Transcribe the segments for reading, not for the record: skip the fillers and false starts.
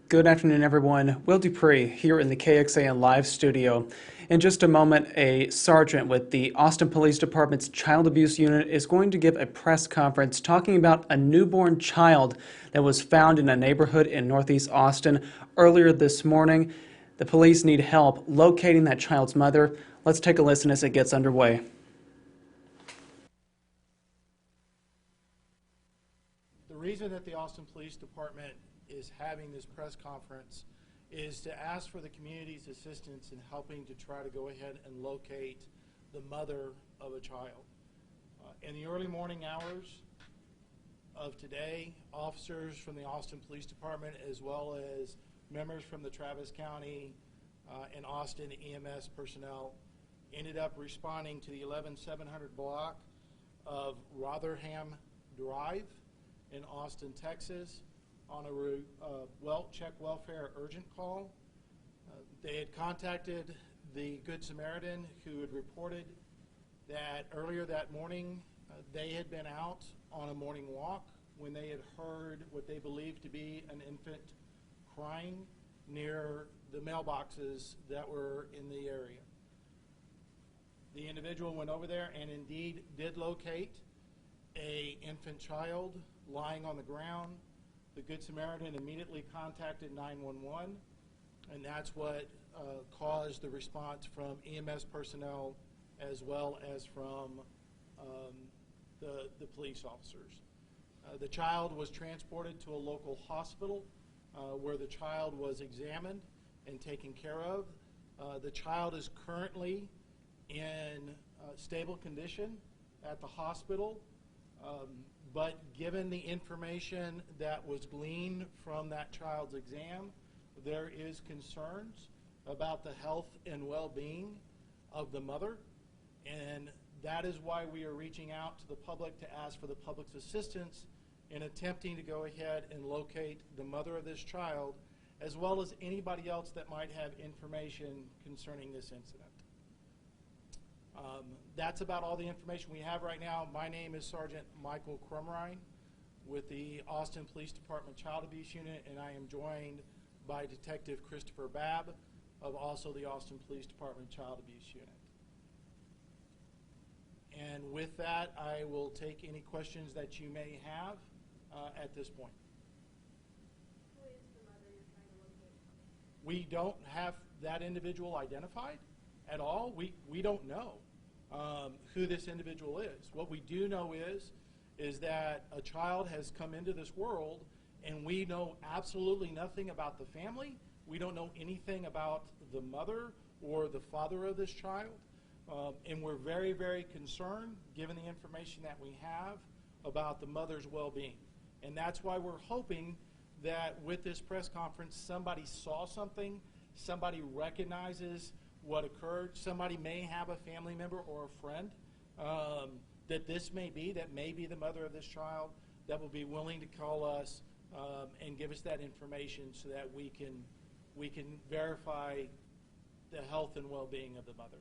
Good afternoon, everyone. Will Dupree here in the KXAN Live studio. In just a moment, a sergeant with the Austin Police Department's Child Abuse Unit is going to give a press conference talking about a newborn child that was found in a neighborhood in Northeast Austin earlier this morning. The police need help locating that child's mother. Let's take a listen as it gets underway. The reason that the Austin Police Department is having this press conference is to ask for the community's assistance in helping to try to go ahead and locate the mother of a child. In the early morning hours of today, officers from the Austin Police Department as well as members from the Travis County and Austin EMS personnel ended up responding to the 11700 block of Rotherham Drive in Austin, Texas, on a check welfare urgent call. They had contacted the Good Samaritan, who had reported that earlier that morning they had been out on a morning walk when they had heard what they believed to be an infant crying near the mailboxes that were in the area. The individual went over there and indeed did locate an infant child lying on the ground. The Good Samaritan immediately contacted 911, and that's what caused the response from EMS personnel as well as from the police officers. The child was transported to a local hospital where the child was examined and taken care of. The child is currently in stable condition at the hospital. But given the information that was gleaned from that child's exam, there is concerns about the health and well-being of the mother, and that is why we are reaching out to the public to ask for the public's assistance in attempting to go ahead and locate the mother of this child, as well as anybody else that might have information concerning this incident. That's about all the information we have right now. My name is Sergeant Michael Crumrine with the Austin Police Department Child Abuse Unit, and I am joined by Detective Christopher Babb of also the Austin Police Department Child Abuse Unit. And with that, I will take any questions that you may have at this point. Who is the mother you're trying to locate? We don't have that individual identified at all. We don't know who this individual is. What we do know is that a child has come into this world, and we know absolutely nothing about the family. We don't know anything about the mother or the father of this child, and we're very, very concerned, given the information that we have, about the mother's well-being. And that's why we're hoping that with this press conference, somebody saw something, somebody recognizes what occurred. Somebody may have a family member or a friend that this may be, that may be the mother of this child, that will be willing to call us and give us that information so that we can verify the health and well-being of the mother.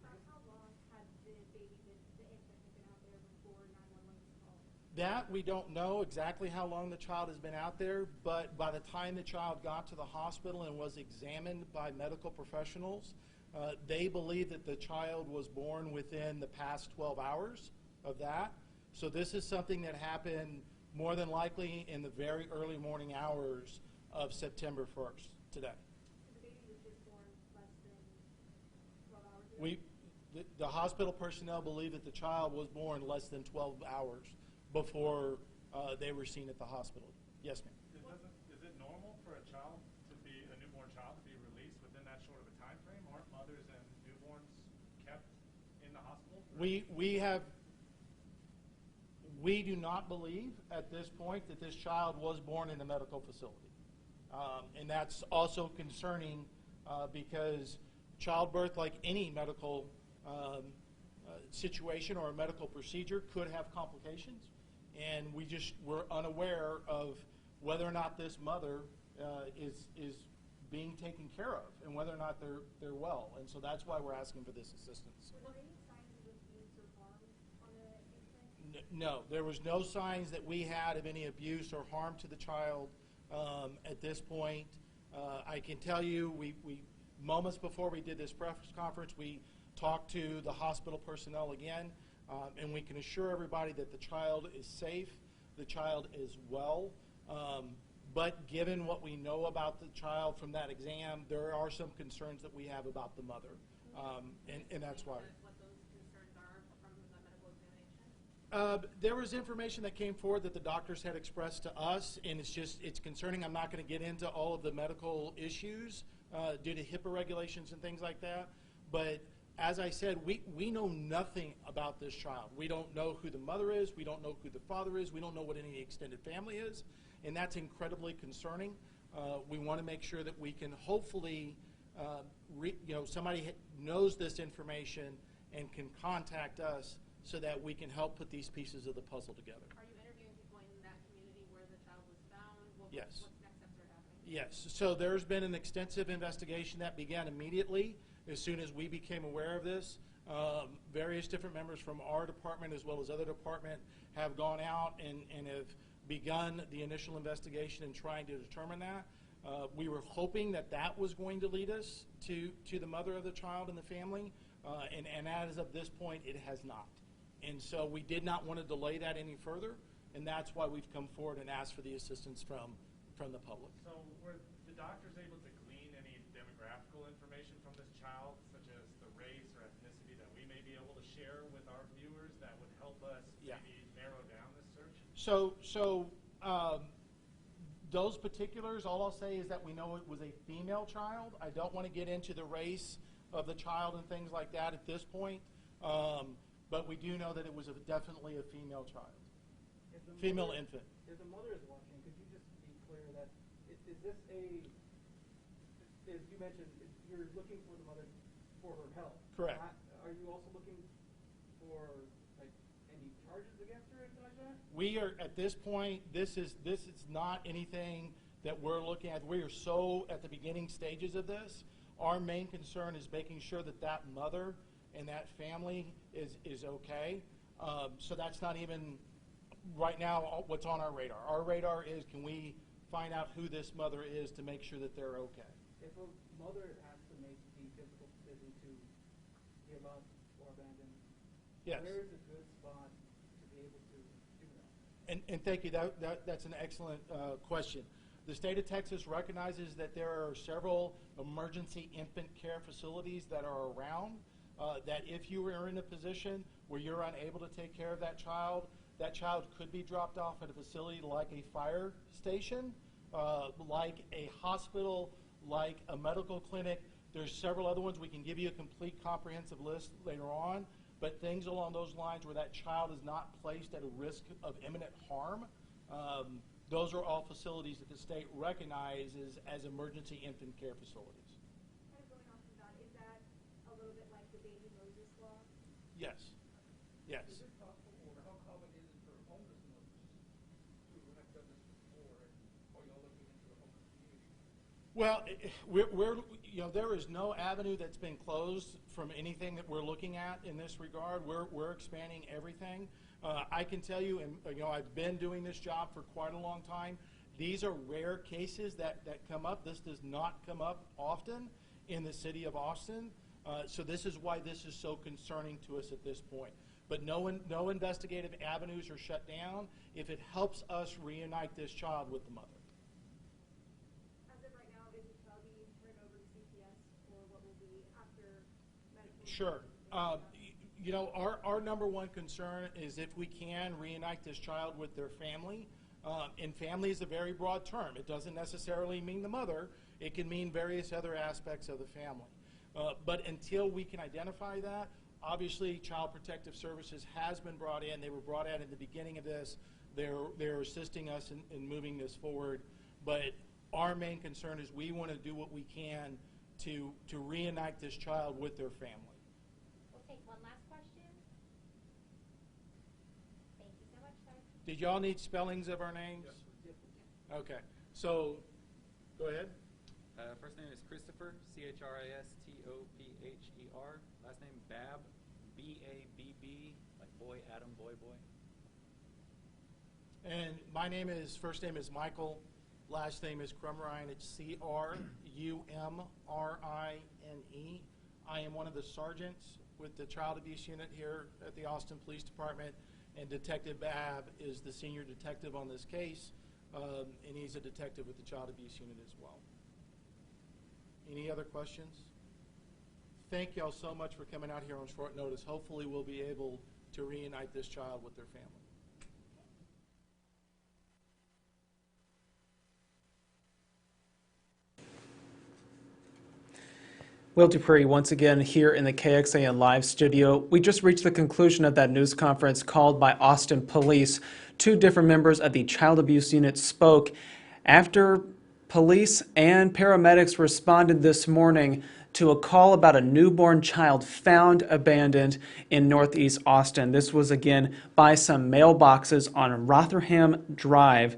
About how long had the infant been out there before 911 was called? That we don't know exactly how long the child has been out there, but by the time the child got to the hospital and was examined by medical professionals, they believe that the child was born within the past 12 hours of that. So this is something that happened more than likely in the very early morning hours of September 1st, today. The baby was just born less than 12 hours ago? The hospital personnel believe that the child was born less than 12 hours before they were seen at the hospital. Yes, ma'am. Is it normal for a newborn child to be released within that short of a time frame? Aren't mothers and newborns kept in the hospital? We do not believe at this point that this child was born in a medical facility. And that's also concerning because childbirth, like any medical situation or a medical procedure, could have complications. And we're unaware of whether or not this mother is being taken care of and whether or not they're well. And so that's why we're asking for this assistance. Were there any signs of abuse or harm on the infant? No, there was no signs that we had of any abuse or harm to the child at this point. I can tell you, we moments before we did this press conference, we talked to the hospital personnel again, and we can assure everybody that the child is safe, the child is well. But given what we know about the child from that exam, there are some concerns that we have about the mother, and that's why. What those concerns are from the medical examination? There was information that came forward that the doctors had expressed to us, and it's concerning. I'm not going to get into all of the medical issues due to HIPAA regulations and things like that. But as I said, we know nothing about this child. We don't know who the mother is. We don't know who the father is. We don't know what any extended family is, and that's incredibly concerning. We want to make sure that we can hopefully, somebody knows this information and can contact us so that we can help put these pieces of the puzzle together. Are you interviewing people in that community where the child was found? Yes. What next steps are happening? Yes, so there's been an extensive investigation that began immediately as soon as we became aware of this. Various different members from our department as well as other department have gone out and have begun the initial investigation and trying to determine that. We were hoping that that was going to lead us to the mother of the child and the family, and as of this point, it has not. And so we did not want to delay that any further, and that's why we've come forward and asked for the assistance from the public. So were the doctors able to glean any demographical information from this child, such as the race or ethnicity that we may be able to share with our viewers that would help us maybe narrow down this search? Those particulars, all I'll say is that we know it was a female child. I don't want to get into the race of the child and things like that at this point, but we do know that it was definitely a female child, female infant. If the mother is watching, could you just be clear that is this as you mentioned, you're looking for the mother for her health? Correct. Are you also looking for like any charges against her or anything like that? We are at this point. This is not anything that we're looking at. We are so at the beginning stages of this. Our main concern is making sure that that mother and that family is okay. So that's not even right now what's on our radar. Our radar is, can we find out who this mother is to make sure that they're okay? If a mother has to make the difficult decision to give up or abandon, Yes. where is a good spot to be able to do that? And thank you. That's an excellent question. The state of Texas recognizes that there are several emergency infant care facilities that are around, that if you are in a position where you're unable to take care of that child could be dropped off at a facility like a fire station, like a hospital, like a medical clinic. There's several other ones. We can give you a complete comprehensive list later on, but things along those lines where that child is not placed at a risk of imminent harm, those are all facilities that the state recognizes as emergency infant care facilities. Kind of going off of that, is that a little bit like the Baby Moses law? Yes. Yes. Is it possible, or how common is it for homeless mothers to have done this before, and are y'all looking into the homeless community? Well, there is no avenue that's been closed from anything that we're looking at in this regard. We're expanding everything. I can tell you, and I've been doing this job for quite a long time. These are rare cases that come up. This does not come up often in the city of Austin. So this is why this is so concerning to us at this point. But no investigative avenues are shut down if it helps us reunite this child with the mother. As of right now, is the child being turned over to CPS, or what will be after medical? Sure. Our number one concern is if we can reunite this child with their family. And family is a very broad term. It doesn't necessarily mean the mother. It can mean various other aspects of the family. But until we can identify that, obviously Child Protective Services has been brought in. They were brought in at the beginning of this. They're assisting us in moving this forward. But our main concern is we want to do what we can to reunite this child with their family. We'll take one last question. Thank you so much, sir. Did y'all need spellings of our names? Okay. So, go ahead. First name is Christopher, Christopher. Last name Babb, Babb, like boy, Adam, boy. And my name is, first name is Michael, Last name is Crumrine. It's Crumrine. I am one of the sergeants with the Child Abuse Unit here at the Austin Police Department, and Detective Babb is the senior detective on this case, and he's a detective with the Child Abuse Unit as well. Any other questions? Thank y'all so much for coming out here on short notice. Hopefully we'll be able to reunite this child with their family. Will Dupree, once again here in the KXAN Live studio. We just reached the conclusion of that news conference called by Austin Police. 2 different members of the Child Abuse Unit spoke after police and paramedics responded this morning to a call about a newborn child found abandoned in Northeast Austin. This was again by some mailboxes on Rotherham Drive.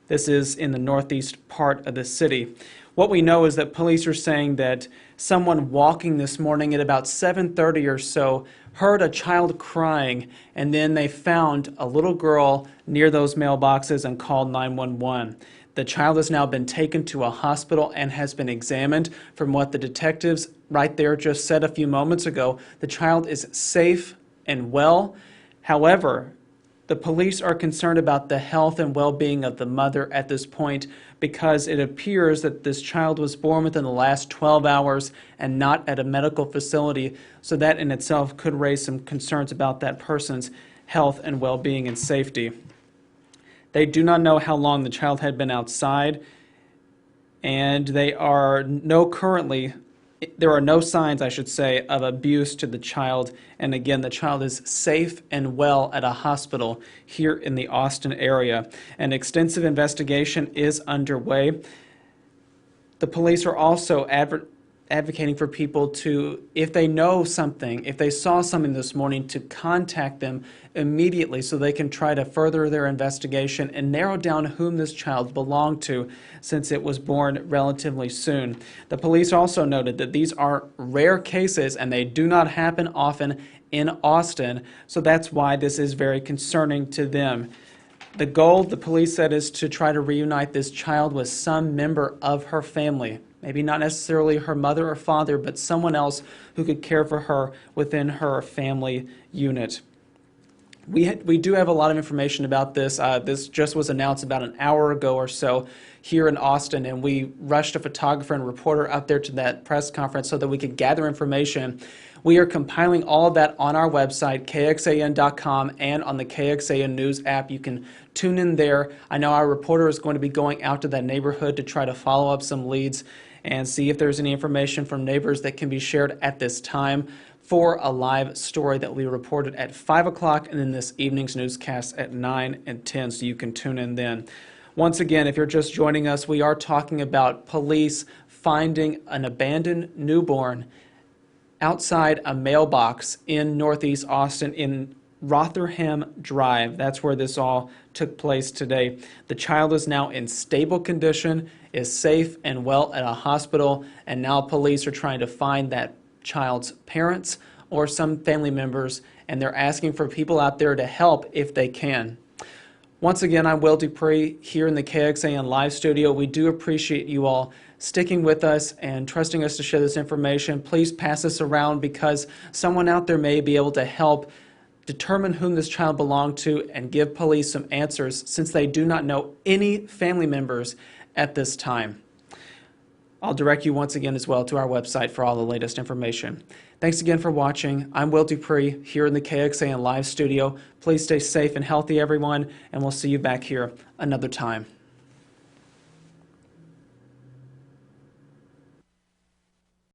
This is in the northeast part of the city. What we know is that police are saying that someone walking this morning at about 7:30 or so heard a child crying, and then they found a little girl near those mailboxes and called 911. The child has now been taken to a hospital and has been examined. From what the detectives right there just said a few moments ago, the child is safe and well. However, the police are concerned about the health and well-being of the mother at this point because it appears that this child was born within the last 12 hours and not at a medical facility, so that in itself could raise some concerns about that person's health and well-being and safety. They do not know how long the child had been outside, and there are no signs, I should say, of abuse to the child. And again, the child is safe and well at a hospital here in the Austin area. An extensive investigation is underway. The police are also advocating for people to, if they know something, if they saw something this morning, to contact them immediately so they can try to further their investigation and narrow down whom this child belonged to, since it was born relatively soon. The police also noted that these are rare cases and they do not happen often in Austin, so that's why this is very concerning to them. The goal, the police said, is to try to reunite this child with some member of her family. Maybe not necessarily her mother or father, but someone else who could care for her within her family unit. We do have a lot of information about this. This just was announced about an hour ago or so here in Austin, and we rushed a photographer and reporter up there to that press conference so that we could gather information. We are compiling all of that on our website, KXAN.com, and on the KXAN News app. You can tune in there. I know our reporter is going to be going out to that neighborhood to try to follow up some leads and see if there's any information from neighbors that can be shared at this time for a live story that we reported at 5 o'clock and then this evening's newscast at 9 and 10, so you can tune in then. Once again, if you're just joining us, we are talking about police finding an abandoned newborn outside a mailbox in Northeast Austin in Rotherham Drive. That's where this all took place today. The child is now in stable condition, is safe and well at a hospital, and now police are trying to find that child's parents or some family members, and they're asking for people out there to help if they can. Once again, I'm Will Dupree here in the KXAN Live studio. We do appreciate you all sticking with us and trusting us to share this information. Please pass this around because someone out there may be able to help determine whom this child belonged to and give police some answers, since they do not know any family members at this time. I'll direct you once again as well to our website for all the latest information. Thanks again for watching. I'm Will Dupree here in the KXAN Live studio. Please stay safe and healthy, everyone, and we'll see you back here another time.